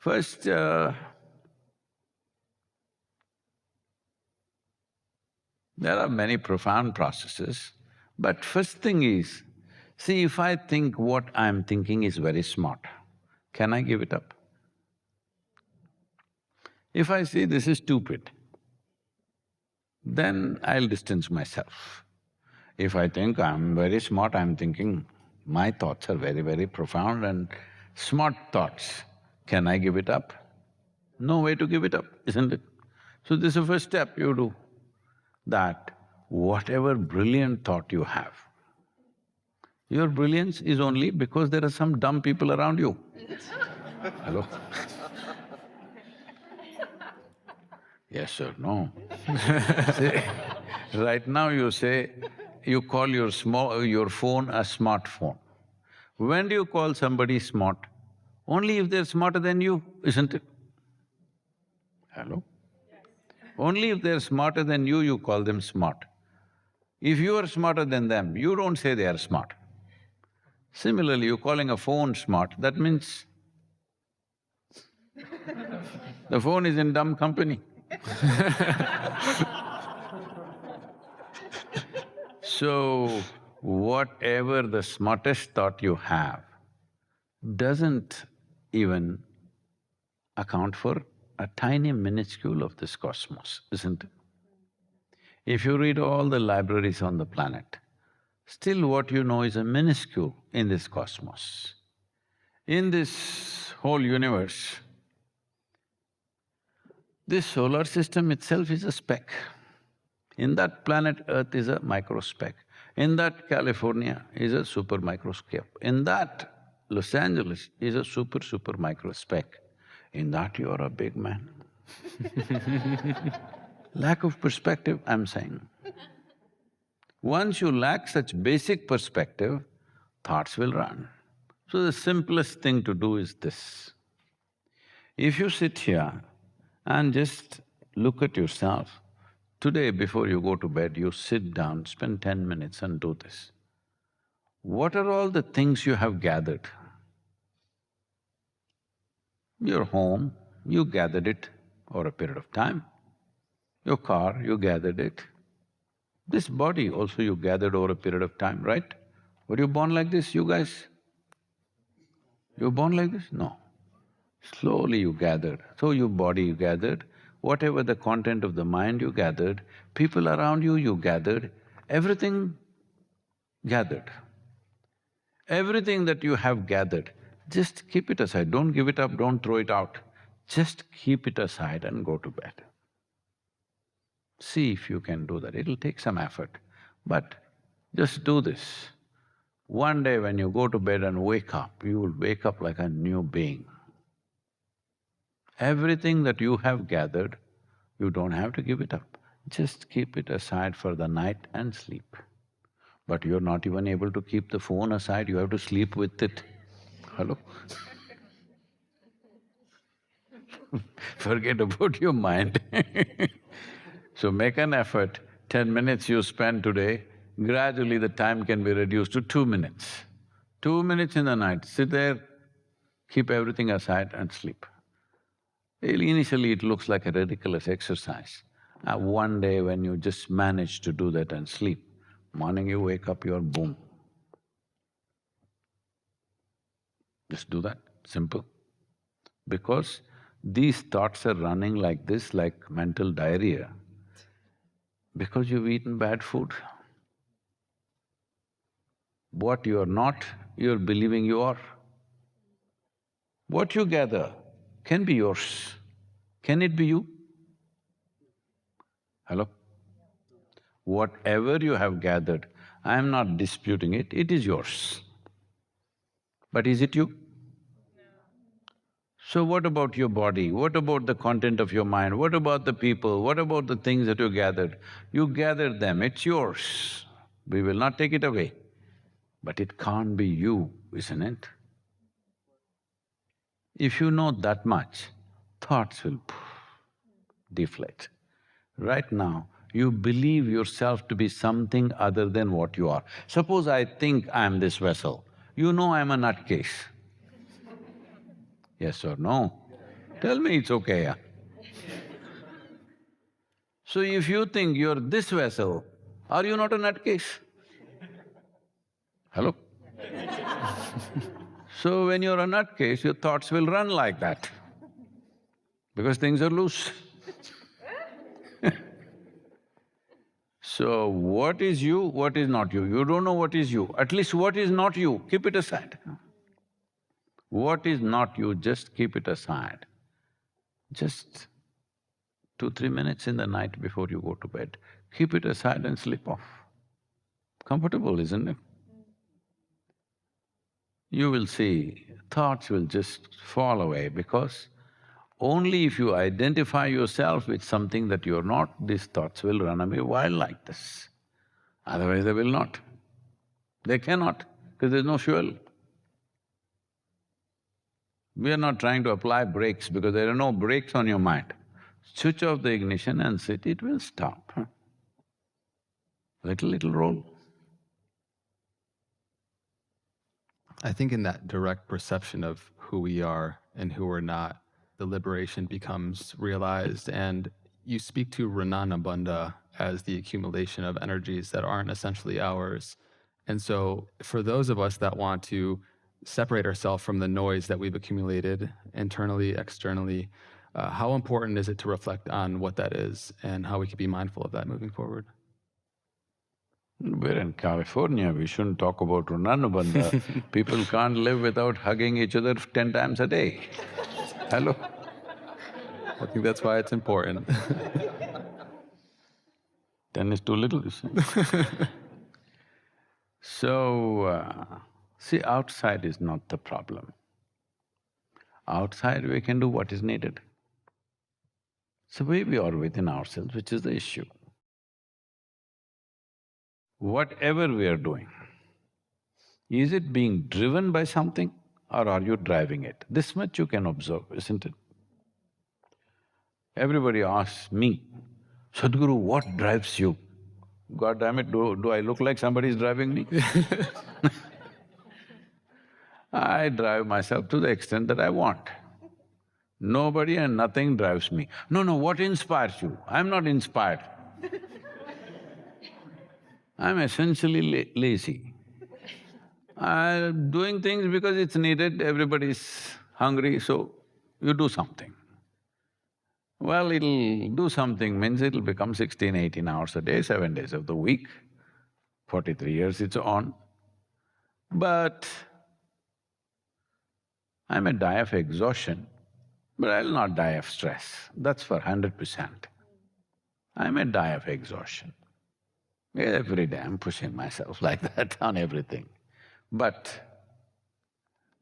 First, there are many profound processes, but first thing is, see, if I think what I'm thinking is very smart, can I give it up? If I say this is stupid, then I'll distance myself. If I think I'm very smart, I'm thinking my thoughts are very, very profound and smart thoughts, can I give it up? No way to give it up, isn't it? So this is the first step you do, that whatever brilliant thought you have, your brilliance is only because there are some dumb people around you. Hello? Yes or no? See, right now you say, you call your phone a smartphone. When do you call somebody smart? Only if they're smarter than you, isn't it? Hello? Only if they're smarter than you call them smart. If you are smarter than them, you don't say they are smart. Similarly, you're calling a phone smart, that means the phone is in dumb company. So, whatever the smartest thought you have doesn't even account for a tiny minuscule of this cosmos, isn't it? If you read all the libraries on the planet, still what you know is a minuscule in this cosmos. In this whole universe, this solar system itself is a speck. In that planet Earth is a microspeck. In that California is a super microscope. In that Los Angeles is a super microspeck. In that you are a big man. Lack of perspective, I'm saying. Once you lack such basic perspective, thoughts will run. So the simplest thing to do is this. If you sit here and just look at yourself, today before you go to bed, you sit down, spend 10 minutes and do this. What are all the things you have gathered? Your home, you gathered it over a period of time. Your car, you gathered it. This body also you gathered over a period of time, right? Were you born like this, you guys? You were born like this? No. Slowly you gathered. So your body you gathered, whatever the content of the mind you gathered, people around you gathered, everything gathered. Everything that you have gathered, just keep it aside, don't give it up, don't throw it out. Just keep it aside and go to bed. See if you can do that, it'll take some effort, but just do this. One day when you go to bed and wake up, you will wake up like a new being. Everything that you have gathered, you don't have to give it up. Just keep it aside for the night and sleep. But you're not even able to keep the phone aside, you have to sleep with it. Hello? Forget about your mind. So make an effort, 10 minutes you spend today, gradually the time can be reduced to 2 minutes. 2 minutes in the night, sit there, keep everything aside and sleep. Initially it looks like a ridiculous exercise. One day when you just manage to do that and sleep, morning you wake up, you're boom. Just do that, simple. Because these thoughts are running like this, like mental diarrhea, because you've eaten bad food. What you're not, you're believing you are. What you gather can be yours. Can it be you? Hello? Whatever you have gathered, I'm not disputing it, it is yours. But is it you? So what about your body? What about the content of your mind? What about the people? What about the things that you gathered? You gathered them, it's yours. We will not take it away. But it can't be you, isn't it? If you know that much, thoughts will deflate. Right now, you believe yourself to be something other than what you are. Suppose I think I'm this vessel, you know I'm a nutcase. Yes or no? Tell me it's okay, yeah? So if you think you're this vessel, are you not a nutcase? Hello? So when you're a nutcase, your thoughts will run like that, because things are loose. So what is you, what is not you? You don't know what is you. At least what is not you, keep it aside. What is not you, just keep it aside. Just 2-3 minutes in the night before you go to bed, keep it aside and sleep off. Comfortable, isn't it? You will see, thoughts will just fall away, because only if you identify yourself with something that you're not, these thoughts will run away wild like this. Otherwise they will not. They cannot, because there's no fuel. We are not trying to apply brakes because there are no brakes on your mind. Switch off the ignition and sit, it will stop. Little roll. I think in that direct perception of who we are and who we're not, the liberation becomes realized, and you speak to Rananabandha as the accumulation of energies that aren't essentially ours. And so for those of us that want to separate ourselves from the noise that we've accumulated internally, externally, how important is it to reflect on what that is and how we can be mindful of that moving forward? We're in California, we shouldn't talk about Rananabandha. People can't live without hugging each other 10 times a day. Hello? I think that's why it's important. 10 is too little, you see. So, see, outside is not the problem. Outside we can do what is needed. So we are within ourselves, which is the issue. Whatever we are doing, is it being driven by something or are you driving it? This much you can observe, isn't it? Everybody asks me, Sadhguru, what drives you? God damn it, do I look like somebody is driving me? I drive myself to the extent that I want. Nobody and nothing drives me. No, what inspires you? I'm not inspired. I'm essentially lazy. I'm doing things because it's needed, everybody's hungry, so you do something. Well, it'll do something means it'll become 16, 18 hours a day, 7 days of the week, 43 years it's on. But I may die of exhaustion, but I'll not die of stress, that's for 100%. I may die of exhaustion. Every day I'm pushing myself like that on everything. But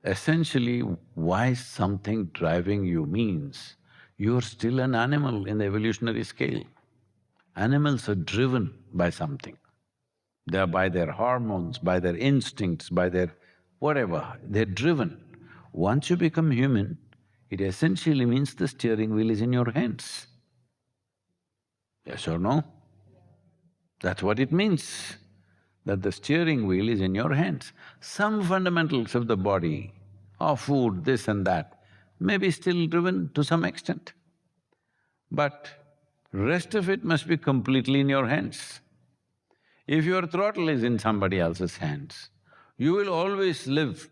essentially, why something driving you means you're still an animal in the evolutionary scale. Animals are driven by something. They are by their hormones, by their instincts, by their whatever, they're driven. Once you become human, it essentially means the steering wheel is in your hands. Yes or no? That's what it means, that the steering wheel is in your hands. Some fundamentals of the body, of food, this and that, may be still driven to some extent. But rest of it must be completely in your hands. If your throttle is in somebody else's hands, you will always live.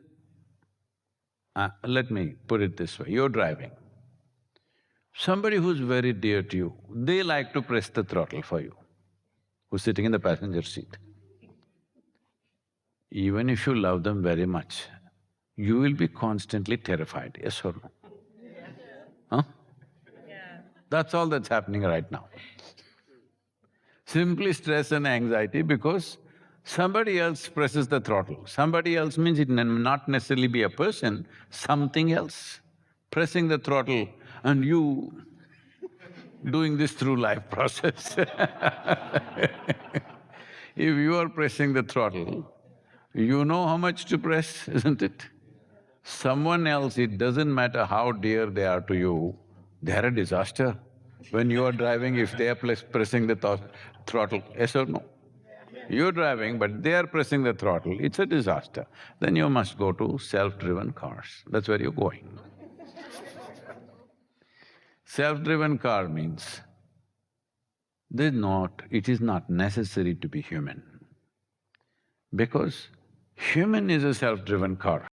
Let me put it this way, you're driving. Somebody who's very dear to you, they like to press the throttle for you, who's sitting in the passenger seat. Even if you love them very much, you will be constantly terrified, yes or no? Huh? That's all that's happening right now. Simply stress and anxiety because somebody else presses the throttle. Somebody else means it may not necessarily be a person, something else pressing the throttle and you doing this through life process. If you are pressing the throttle, you know how much to press, isn't it? Someone else, it doesn't matter how dear they are to you, they're a disaster. When you are driving, if they are pressing the throttle, yes or no? You're driving, but they are pressing the throttle, it's a disaster. Then you must go to self-driven cars, that's where you're going. Self-driven car means it is not necessary to be human, because human is a self-driven car.